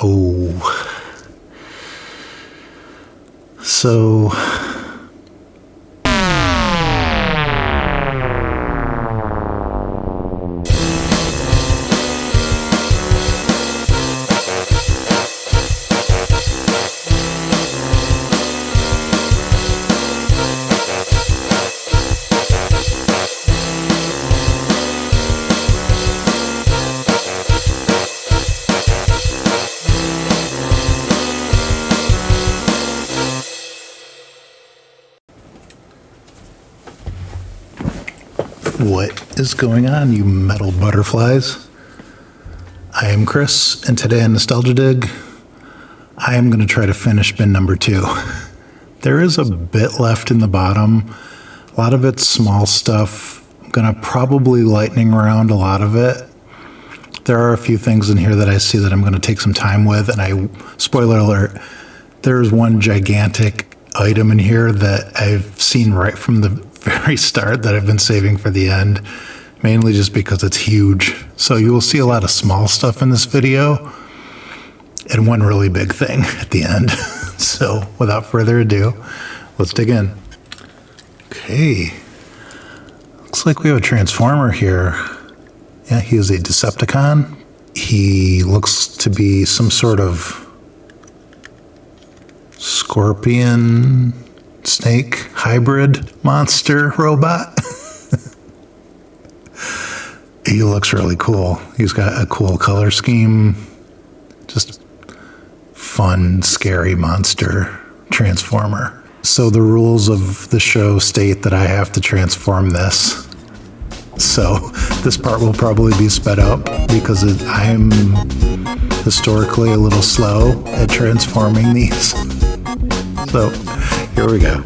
Oh. So... What is going on, you metal butterflies? I am Chris, and today on Nostalgia Dig, I am going to try to finish bin number 2. There is a bit left in the bottom. A lot of it's small stuff. I'm going to probably lightning round a lot of it. There are a few things in here that I see that I'm going to take some time with, and spoiler alert, there's one gigantic item in here that I've seen right from the very start that I've been saving for the end, mainly just because it's huge. So you will see a lot of small stuff in this video and one really big thing at the end. So without further ado, let's dig in. Okay, looks like we have a Transformer here. Yeah, he is a Decepticon. He looks to be some sort of scorpion snake hybrid monster robot. He looks really cool. He's got a cool color scheme. Just fun, scary monster transformer. So the rules of the show state that I have to transform this. So this part will probably be sped up because I'm historically a little slow at transforming these. So here we go.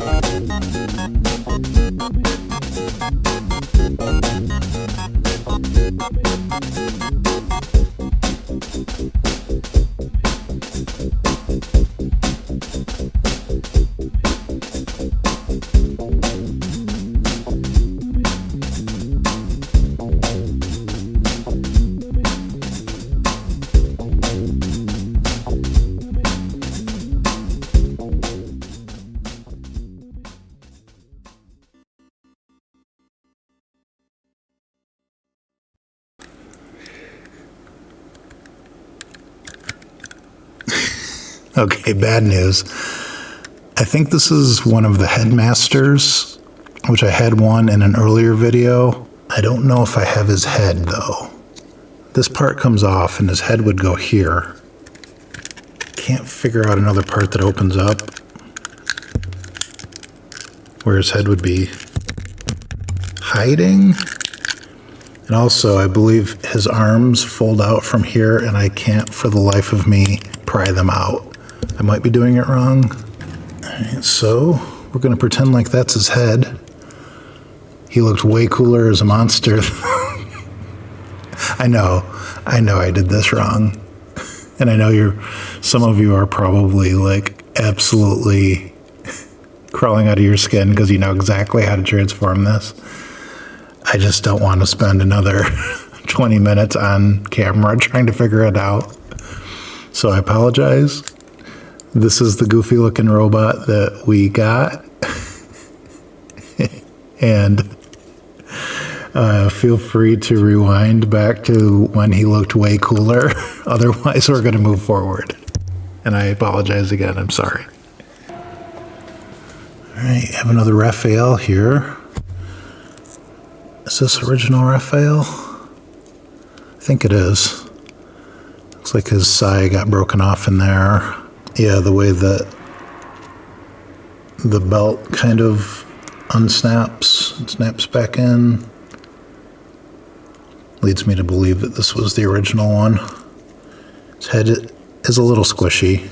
Okay, bad news. I think this is one of the headmasters, which I had one in an earlier video. I don't know if I have his head, though. This part comes off, and his head would go here. Can't figure out another part that opens up where his head would be hiding. And also, I believe his arms fold out from here, and I can't, for the life of me, pry them out. I might be doing it wrong. All right, so we're going to pretend like that's his head. He looked way cooler as a monster. I know I did this wrong. And I know some of you are probably like absolutely crawling out of your skin because you know exactly how to transform this. I just don't want to spend another 20 minutes on camera trying to figure it out. So I apologize. This is the goofy looking robot that we got. And feel free to rewind back to when he looked way cooler. Otherwise, we're going to move forward. And I apologize again. I'm sorry. All right, have another Raphael here. Is this original Raphael? I think it is. Looks like his side got broken off in there. Yeah, the way that the belt kind of unsnaps and snaps back in leads me to believe that this was the original one. His head is a little squishy.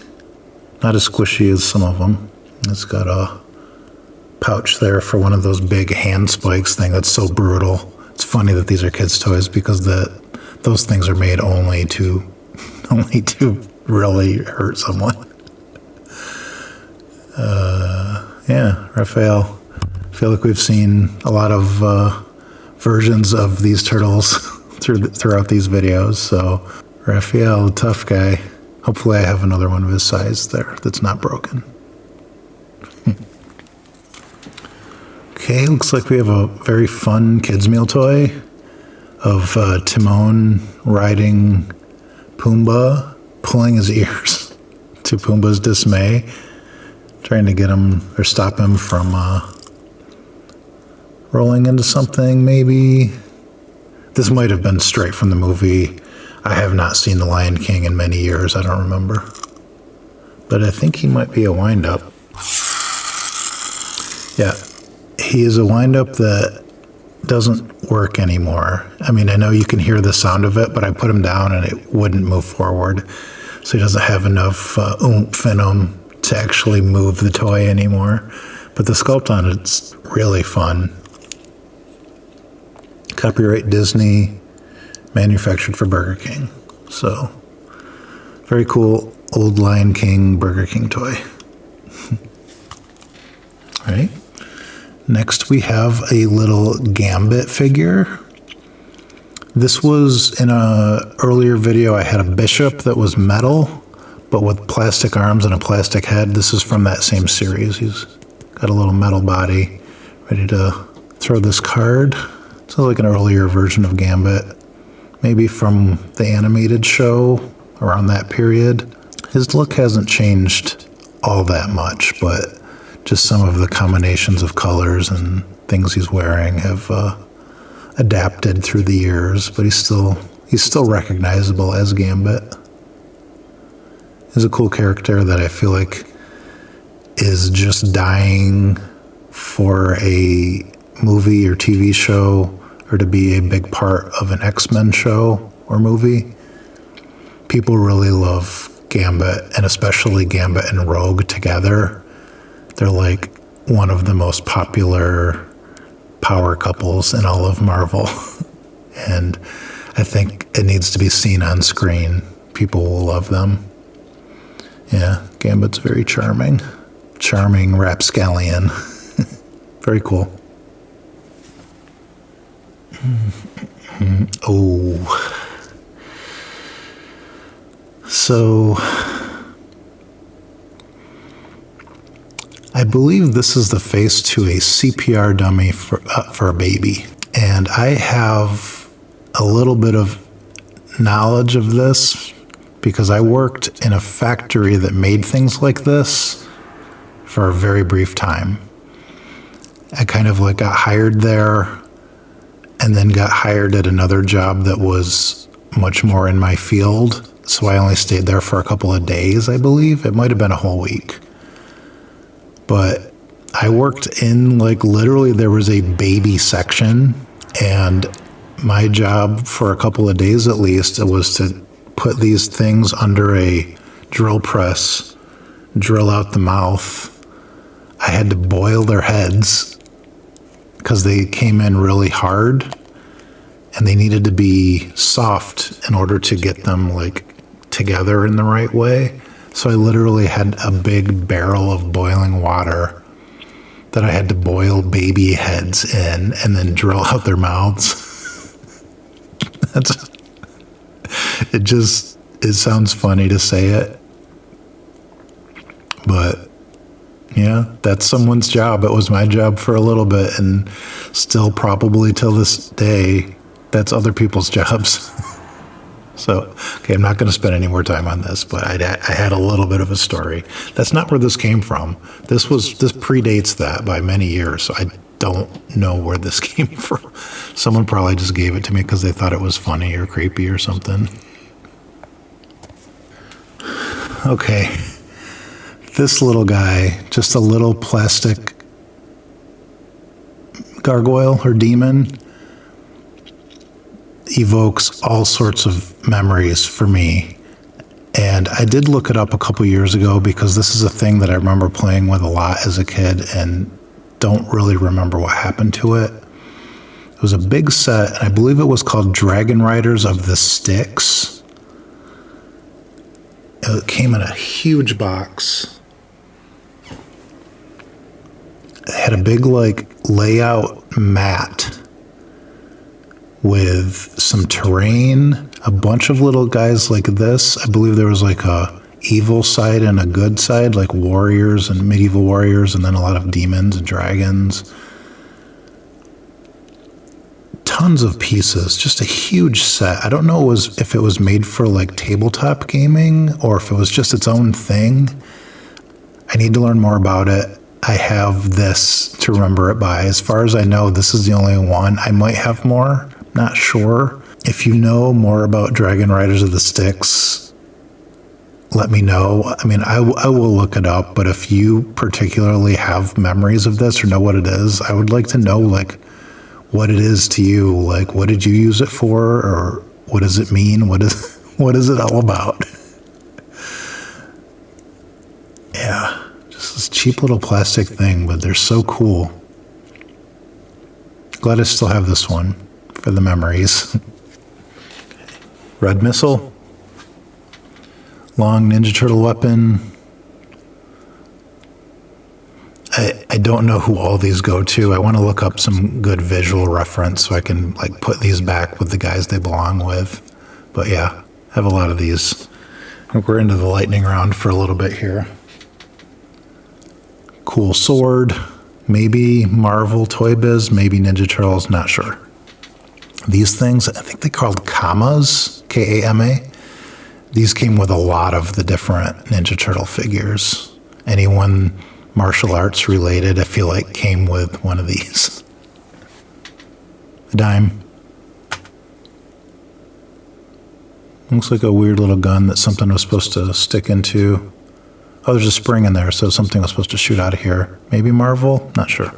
Not as squishy as some of them. It's got a pouch there for one of those big hand spikes thing. That's so brutal. It's funny that these are kids' toys because those things are made only to really hurt someone. Yeah, Raphael. I feel like we've seen a lot of versions of these turtles throughout these videos. So Raphael, tough guy. Hopefully I have another one of his size there that's not broken. Okay, looks like we have a very fun kids meal toy of Timon riding Pumbaa, pulling his ears to Pumbaa's dismay, trying to get him or stop him from rolling into something, maybe. This might have been straight from the movie. I have not seen The Lion King in many years. I don't remember. But I think he might be a wind-up. Yeah, he is a wind-up that doesn't work anymore. I mean, I know you can hear the sound of it, but I put him down and it wouldn't move forward. So he doesn't have enough oomph in him to actually move the toy anymore. But the sculpt on it's really fun. Copyright Disney, manufactured for Burger King. So, very cool old Lion King Burger King toy. All right. Next we have a little Gambit figure. This was in a earlier video. I had a bishop that was metal, but with plastic arms and a plastic head. This is from that same series. He's got a little metal body, ready to throw this card. It's like an earlier version of Gambit, maybe from the animated show around that period. His look hasn't changed all that much, but just some of the combinations of colors and things he's wearing have adapted through the years, but he's still recognizable as Gambit. He's a cool character that I feel like is just dying for a movie or TV show, or to be a big part of an X-Men show or movie. People really love Gambit, and especially Gambit and Rogue together. They're like one of the most popular power couples in all of Marvel. And I think it needs to be seen on screen. People will love them. Yeah, Gambit's very charming. Charming rapscallion. Very cool. Oh. So, I believe this is the face to a CPR dummy for a baby. And I have a little bit of knowledge of this because I worked in a factory that made things like this for a very brief time. I kind of like got hired there and then got hired at another job that was much more in my field. So I only stayed there for a couple of days, I believe. It might have been a whole week. But I worked in, like, literally there was a baby section, and my job for a couple of days at least was to put these things under a drill press, drill out the mouth. I had to boil their heads because they came in really hard and they needed to be soft in order to get them like together in the right way. So I literally had a big barrel of boiling water that I had to boil baby heads in and then drill out their mouths. It sounds funny to say it, but yeah, that's someone's job. It was my job for a little bit, and still probably till this day, that's other people's jobs. So, okay, I'm not going to spend any more time on this, but I had a little bit of a story. That's not where this came from. This predates that by many years, so I don't know where this came from. Someone probably just gave it to me because they thought it was funny or creepy or something. Okay, this little guy, just a little plastic gargoyle or demon, evokes all sorts of memories for me. And I did look it up a couple years ago because this is a thing that I remember playing with a lot as a kid and don't really remember what happened to it. It was a big set, and I believe it was called Dragon Riders of the Styx. It came in a huge box. It had a big like layout mat with some terrain, a bunch of little guys like this. I believe there was like a evil side and a good side, like warriors and medieval warriors, and then a lot of demons and dragons. Tons of pieces, just a huge set. I don't know if it was made for like tabletop gaming or if it was just its own thing. I need to learn more about it. I have this to remember it by. As far as I know, this is the only one. I might have more, not sure. If you know more about Dragon Riders of the Styx, let me know. I mean, I will look it up, but if you particularly have memories of this or know what it is, I would like to know, like, what it is to you. Like, what did you use it for, or what does it mean? What is it all about? Yeah, just this cheap little plastic thing, but they're so cool. Glad I still have this one for the memories. Red missile. Long Ninja Turtle weapon. I don't know who all these go to. I want to look up some good visual reference so I can like put these back with the guys they belong with. But yeah, I have a lot of these. I think we're into the lightning round for a little bit here. Cool sword. Maybe Marvel Toy Biz, maybe Ninja Turtles, not sure. These things, I think they're called Kamas, K-A-M-A. These came with a lot of the different Ninja Turtle figures. Anyone martial arts related, I feel like, came with one of these. A dime. Looks like a weird little gun that something was supposed to stick into. Oh, there's a spring in there, so something was supposed to shoot out of here. Maybe Marvel? Not sure.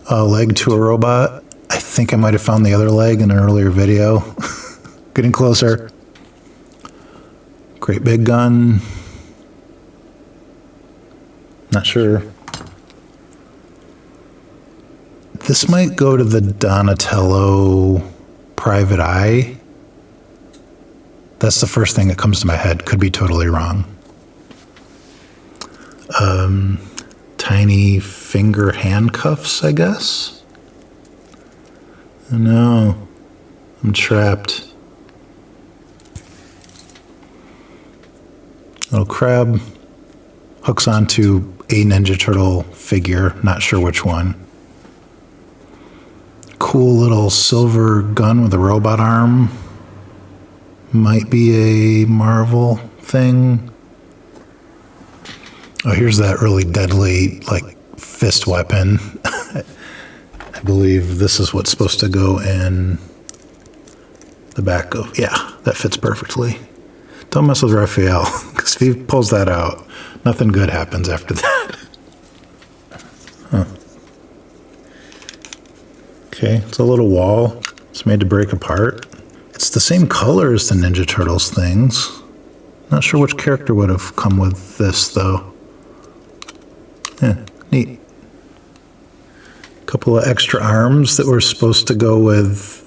A leg to a robot. I think I might have found the other leg in an earlier video. Getting closer. Great big gun. Not sure. This might go to the Donatello Private Eye. That's the first thing that comes to my head. Could be totally wrong. Tiny finger handcuffs, I guess? No, I'm trapped. Little crab hooks onto a Ninja Turtle figure, not sure which one. Cool little silver gun with a robot arm. Might be a Marvel thing. Oh, here's that really deadly, like, fist weapon. I believe this is what's supposed to go in the back of... Yeah, that fits perfectly. Don't mess with Raphael, because if he pulls that out, nothing good happens after that. Huh. Okay, it's a little wall. It's made to break apart. It's the same color as the Ninja Turtles things. Not sure which character would have come with this, though. Yeah, neat. Couple of extra arms that were supposed to go with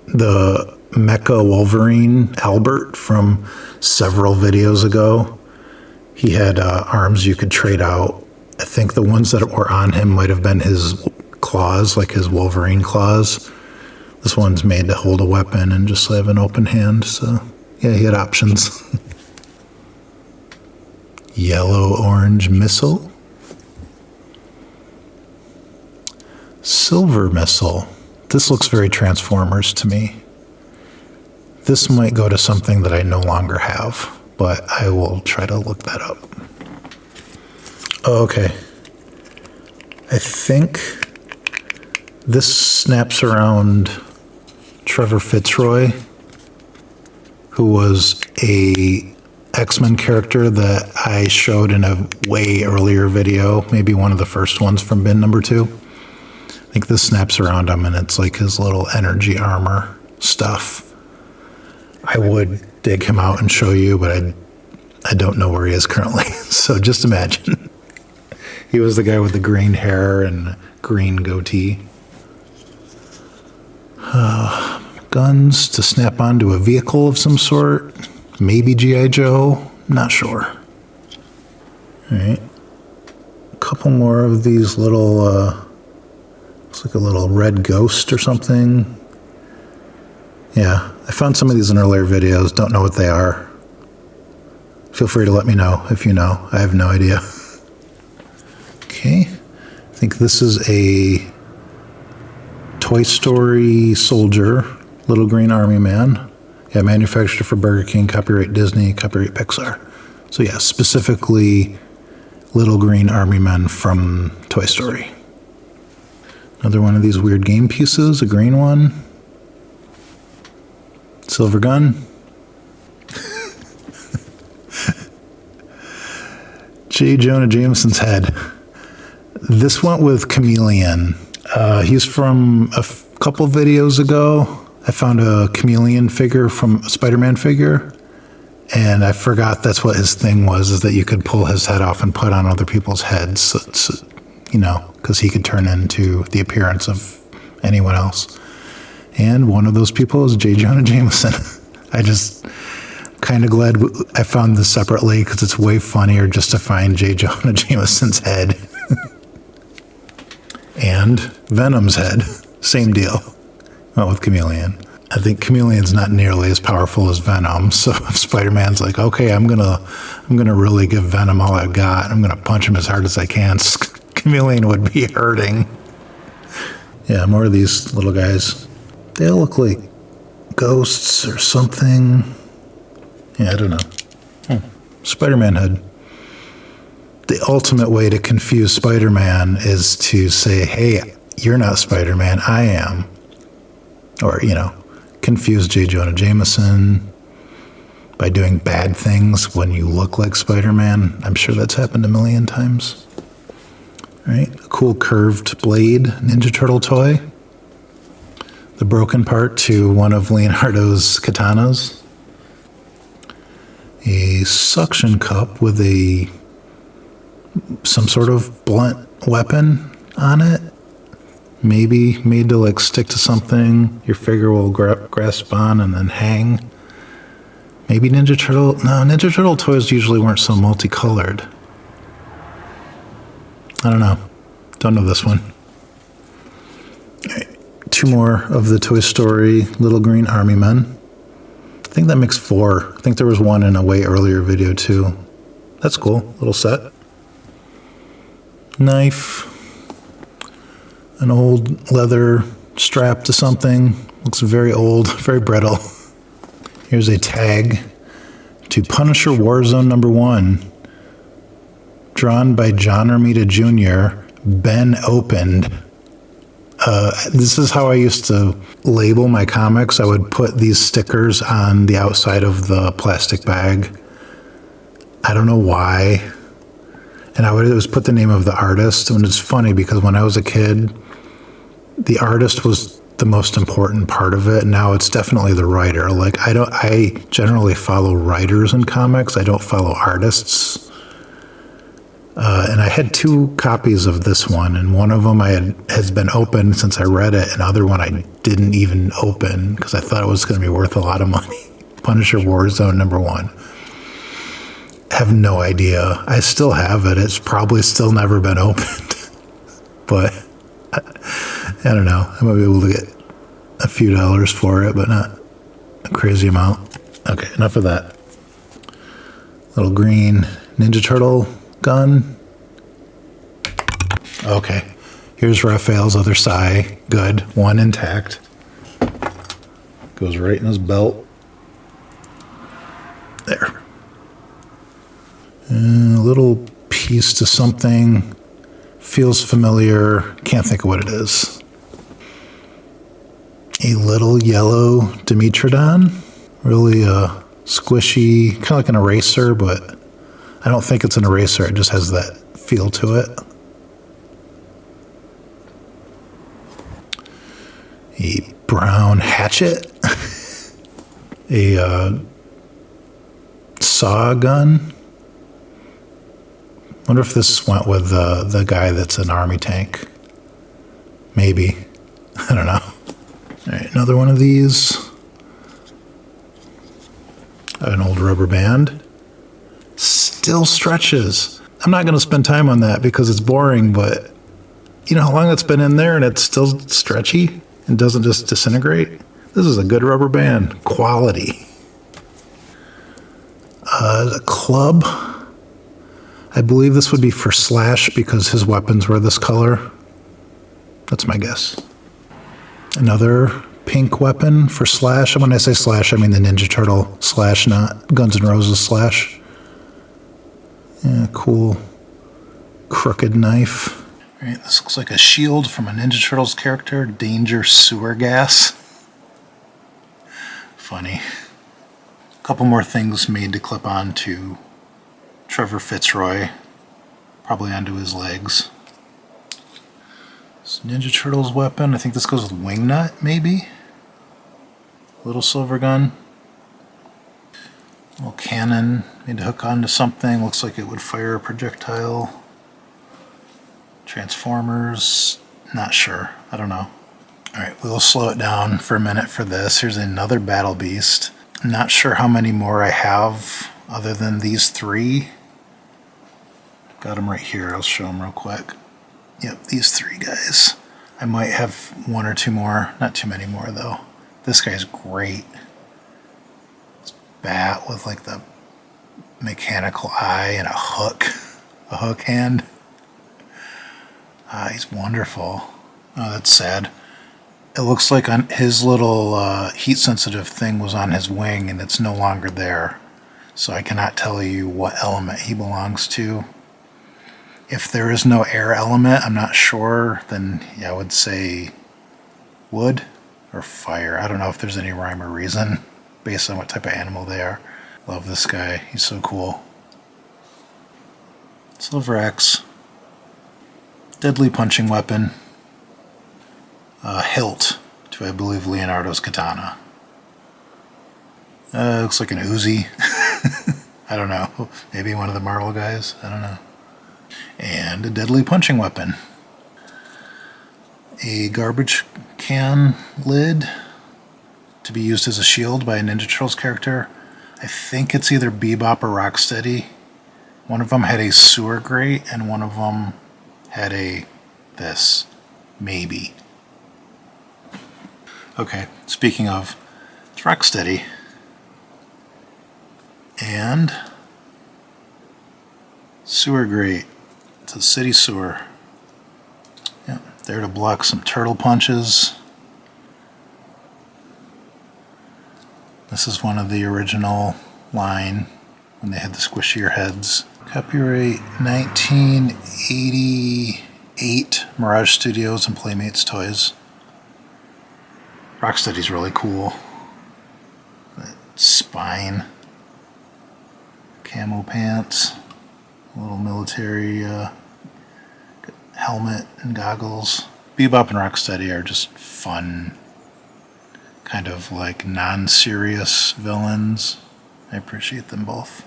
the Mecha Wolverine Albert from several videos ago. He had arms you could trade out. I think the ones that were on him might have been his claws, like his Wolverine claws. This one's made to hold a weapon and just have an open hand, so yeah, he had options. Yellow-orange missile. Silver missile. This looks very Transformers to me. This might go to something that I no longer have, but I will try to look that up. Oh, okay. I think this snaps around Trevor Fitzroy, who was a X-Men character that I showed in a way earlier video, maybe one of the first ones from bin number 2. I think this snaps around him and it's like his little energy armor stuff. I would dig him out and show you, but I don't know where he is currently. So just imagine. He was the guy with the green hair and green goatee. Guns to snap onto a vehicle of some sort. Maybe G.I. Joe. Not sure. All right. A couple more of these little... looks like a little red ghost or something. Yeah, I found some of these in earlier videos. Don't know what they are. Feel free to let me know if you know. I have no idea. Okay, I think this is a Toy Story soldier, little green army man. Yeah, manufactured for Burger King, copyright Disney, copyright Pixar. So yeah, specifically little green army men from Toy Story. Another one of these weird game pieces, a green one. Silver gun. J. Jonah Jameson's head. This went with Chameleon. He's from a couple videos ago. I found a Chameleon figure from a Spider-Man figure, and I forgot that's what his thing was, is that you could pull his head off and put on other people's heads, so, you know, because he could turn into the appearance of anyone else. And one of those people is J. Jonah Jameson. I just kind of glad I found this separately because it's way funnier just to find J. Jonah Jameson's head. And Venom's head. Same deal. Went with Chameleon. I think Chameleon's not nearly as powerful as Venom, so if Spider-Man's like, okay, I'm gonna really give Venom all I've got. I'm gonna punch him as hard as I can. Chameleon would be hurting. Yeah, more of these little guys. They all look like ghosts or something. Yeah, I don't know. Spider-Man head. The ultimate way to confuse Spider-Man is to say, hey, you're not Spider-Man, I am. Or, you know, confuse J. Jonah Jameson by doing bad things when you look like Spider-Man. I'm sure that's happened a million times. All right, a cool curved blade Ninja Turtle toy. The broken part to one of Leonardo's katanas. A suction cup with some sort of blunt weapon on it. Maybe made to like stick to something your figure will grasp on and then hang. Maybe Ninja Turtle. No, Ninja Turtle toys usually weren't so multicolored. I don't know. Don't know this one. All right. Two more of the Toy Story little green army men. I think that makes 4. I think there was one in a way earlier video too. That's cool. Little set. Knife. An old leather strap to something. Looks very old, very brittle. Here's a tag to Punisher Warzone #1. Drawn by John Romita Jr. Ben opened. This is how I used to label my comics. I would put these stickers on the outside of the plastic bag. I don't know why. And I would always put the name of the artist. And it's funny because when I was a kid, the artist was the most important part of it. Now it's definitely the writer. Like I generally follow writers in comics. I don't follow artists. And I had 2 copies of this one, and one of them has been opened since I read it, and the other one I didn't even open because I thought it was going to be worth a lot of money. Punisher Warzone #1. Have no idea. I still have it. It's probably still never been opened. But I don't know. I might be able to get a few dollars for it, but not a crazy amount. Okay, enough of that. Little green Ninja Turtle gun. Okay, here's Raphael's other side. Good, one intact. Goes right in his belt. There. A little piece to something. Feels familiar. Can't think of what it is. A little yellow Dimetrodon. Really squishy, kind of like an eraser, but I don't think it's an eraser. It just has that feel to it. A brown hatchet. A saw gun. Wonder if this went with the guy that's an army tank. Maybe. I don't know. All right, another one of these. An old rubber band. Still stretches. I'm not going to spend time on that because it's boring, but you know how long it's been in there and it's still stretchy and doesn't just disintegrate? This is a good rubber band. Quality. A club. I believe this would be for Slash because his weapons were this color. That's my guess. Another pink weapon for Slash. And when I say Slash, I mean the Ninja Turtle Slash, not Guns N' Roses Slash. Yeah, cool. Crooked knife. All right, this looks like a shield from a Ninja Turtles character. Danger sewer gas. Funny. A couple more things made to clip on to Trevor Fitzroy. Probably onto his legs. This Ninja Turtles weapon. I think this goes with Wingnut, maybe? Little silver gun. Little cannon made to hook onto something. Looks like it would fire a projectile. Transformers. Not sure. I don't know. Alright, we'll slow it down for a minute for this. Here's another Battle Beast. I'm not sure how many more I have other than these three. Got them right here. I'll show them real quick. Yep, these three guys. I might have one or two more. Not too many more, though. This guy's great. This bat with like the mechanical eye and a hook hand. He's wonderful. Oh, that's sad. It looks like on his little heat-sensitive thing was on his wing, and it's no longer there. So I cannot tell you what element he belongs to. If there is no air element, I'm not sure, then yeah, I would say wood or fire. I don't know if there's any rhyme or reason based on what type of animal they are. Love this guy. He's so cool. Silver Axe. Deadly punching weapon. Hilt to, I believe, Leonardo's katana. Looks like an Uzi. I don't know. Maybe one of the Marvel guys. I don't know. And a deadly punching weapon. A garbage can lid to be used as a shield by a Ninja Turtles character. I think it's either Bebop or Rocksteady. One of them had a sewer grate and one of them had this. Maybe. Okay, speaking of, it's Rocksteady. And sewer grate. It's a city sewer. Yeah, there to block some turtle punches. This is one of the original line when they had the squishier heads. Copyright 1988, Mirage Studios and Playmates Toys. Rocksteady's really cool. That spine. Camo pants. A little military helmet and goggles. Bebop and Rocksteady are just fun, kind of like non-serious villains. I appreciate them both.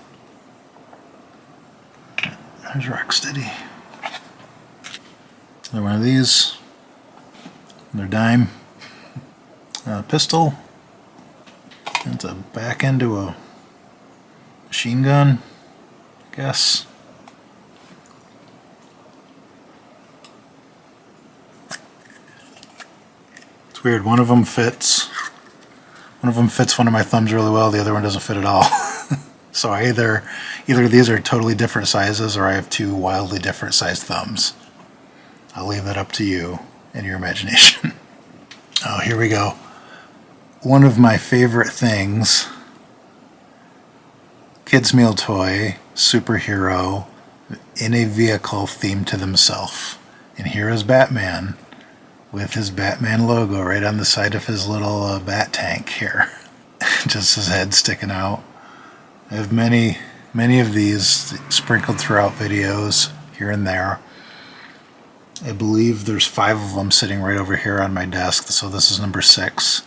There's Rocksteady. Another one of these. Another dime. Pistol. It's a back end to a machine gun, I guess. It's weird. One of them fits one of my thumbs really well. The other one doesn't fit at all. So either these are totally different sizes, or I have two wildly different sized thumbs. I'll leave that up to you and your imagination. Oh, here we go. One of my favorite things. Kids' meal toy, superhero, in a vehicle themed to themselves. And here is Batman with his Batman logo right on the side of his little bat tank here. Just his head sticking out. I have many of these sprinkled throughout videos here and there. I believe there's 5 of them sitting right over here on my desk, so this is number 6.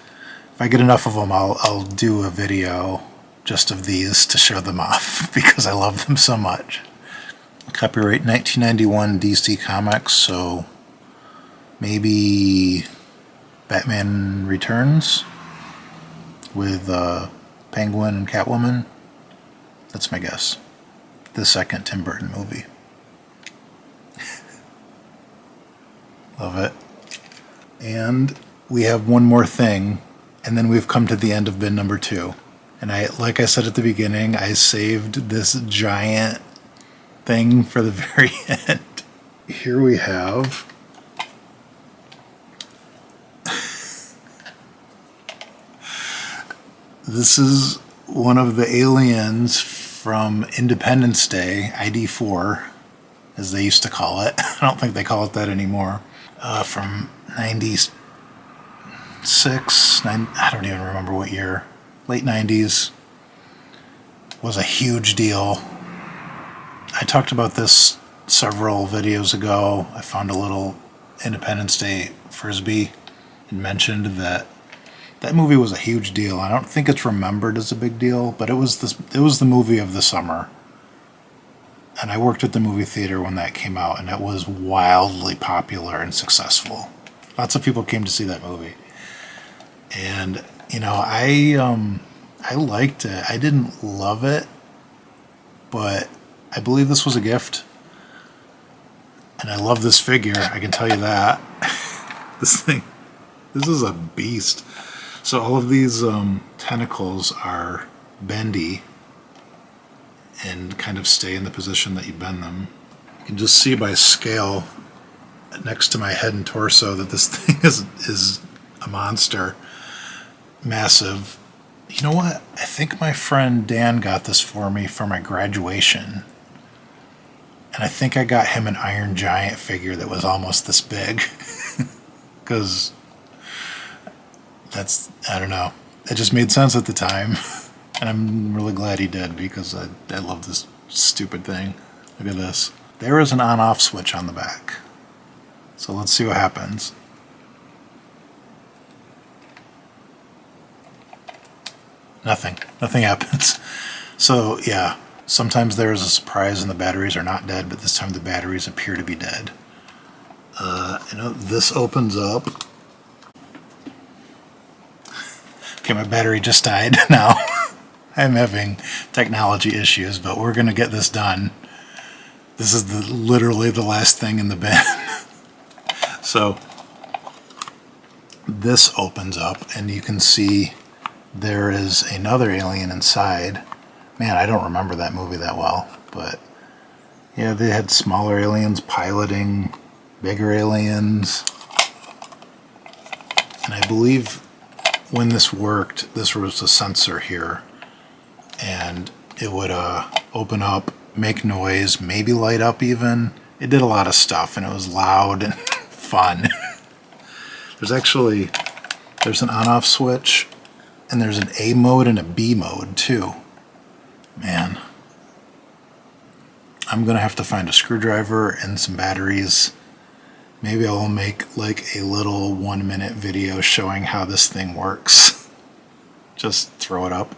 If I get enough of them, I'll do a video just of these to show them off because I love them so much. Copyright 1991 DC Comics, so maybe Batman Returns with Penguin and Catwoman. That's my guess. The second Tim Burton movie. Love it. And we have one more thing And then we've come to the end of bin number 2. And like I said at the beginning, I saved this giant thing for the very end. Here we have this is one of the aliens from Independence Day, ID4, as they used to call it. I don't think they call it that anymore. From 96, I don't even remember what year. Late 90s. Was a huge deal. I talked about this several videos ago. I found a little Independence Day Frisbee and mentioned that that movie was a huge deal. I don't think it's remembered as a big deal, but it was the movie of the summer. And I worked at the movie theater when that came out, and it was wildly popular and successful. Lots of people came to see that movie. And, you know, I liked it. I didn't love it, but I believe this was a gift. And I love this figure, I can tell you that. This is a beast. So all of these tentacles are bendy and kind of stay in the position that you bend them. You can just see by scale next to my head and torso that this thing is a monster. Massive. You know what? I think my friend Dan got this for me for my graduation. And I think I got him an Iron Giant figure that was almost this big. Because I don't know. It just made sense at the time. And I'm really glad he did, because I love this stupid thing. Look at this. There is an on-off switch on the back. So let's see what happens. Nothing. Nothing happens. So, yeah. Sometimes there is a surprise and the batteries are not dead, but this time the batteries appear to be dead. This opens up. Okay, my battery just died now. I'm having technology issues, but we're going to get this done. This is literally the last thing in the bin. So, this opens up, and you can see there is another alien inside. Man, I don't remember that movie that well, but yeah, they had smaller aliens piloting bigger aliens. And I believe when this worked, this was a sensor here, and it would open up, make noise, maybe light up even. It did a lot of stuff, and it was loud and fun. There's an on-off switch, and there's an A mode and a B mode too. Man, I'm gonna have to find a screwdriver and some batteries. Maybe I'll make like a little 1-minute video showing how this thing works. Just throw it up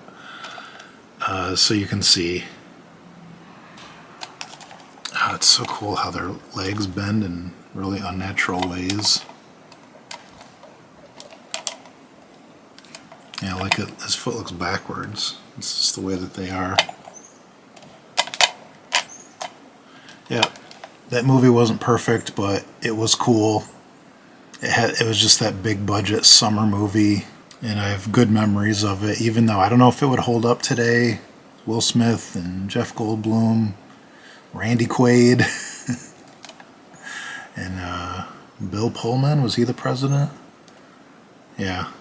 so you can see. Oh, it's so cool how their legs bend in really unnatural ways. Yeah, like his foot looks backwards. It's just the way that they are. Yeah, that movie wasn't perfect, but it was cool. It was just that big budget summer movie, and I have good memories of it, even though I don't know if it would hold up today. Will Smith and Jeff Goldblum, Randy Quaid, and Bill Pullman, was he the president? Yeah.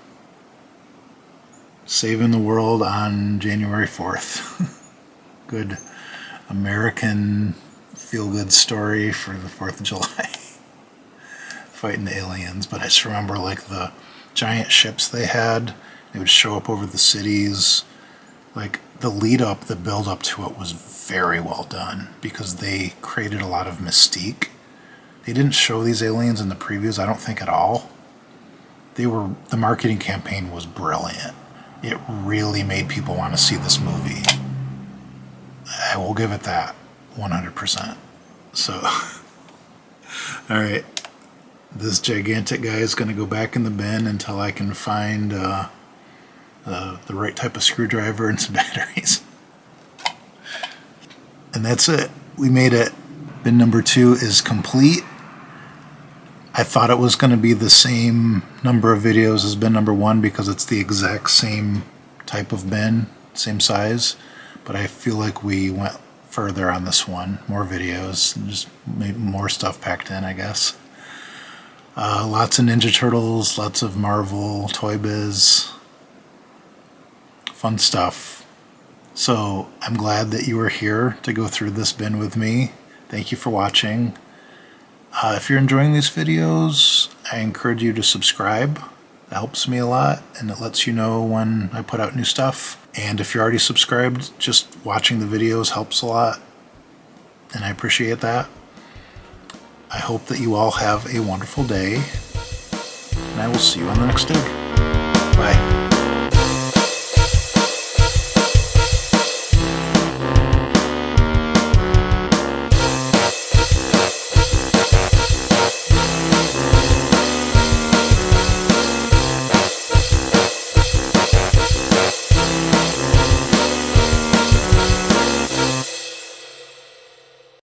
Saving the world on January 4th. Good American feel-good story for the 4th of July. Fighting the aliens. But I just remember like the giant ships they had. They would show up over the cities. Like the lead-up, the build-up to it was very well done, because they created a lot of mystique. They didn't show these aliens in the previews, I don't think, at all. The marketing campaign was brilliant. It really made people want to see this movie. I will give it that, 100%. So, alright. This gigantic guy is going to go back in the bin until I can find the right type of screwdriver and some batteries. And that's it. We made it. Bin number 2 is complete. I thought it was going to be the same number of videos as bin number 1 because it's the exact same type of bin, same size, but I feel like we went further on this one. More videos, just maybe more stuff packed in, I guess. Lots of Ninja Turtles, lots of Marvel, Toy Biz, fun stuff. So I'm glad that you were here to go through this bin with me. Thank you for watching. If you're enjoying these videos, I encourage you to subscribe. It helps me a lot, and it lets you know when I put out new stuff. And if you're already subscribed, just watching the videos helps a lot, and I appreciate that. I hope that you all have a wonderful day, and I will see you on the next dig. Bye.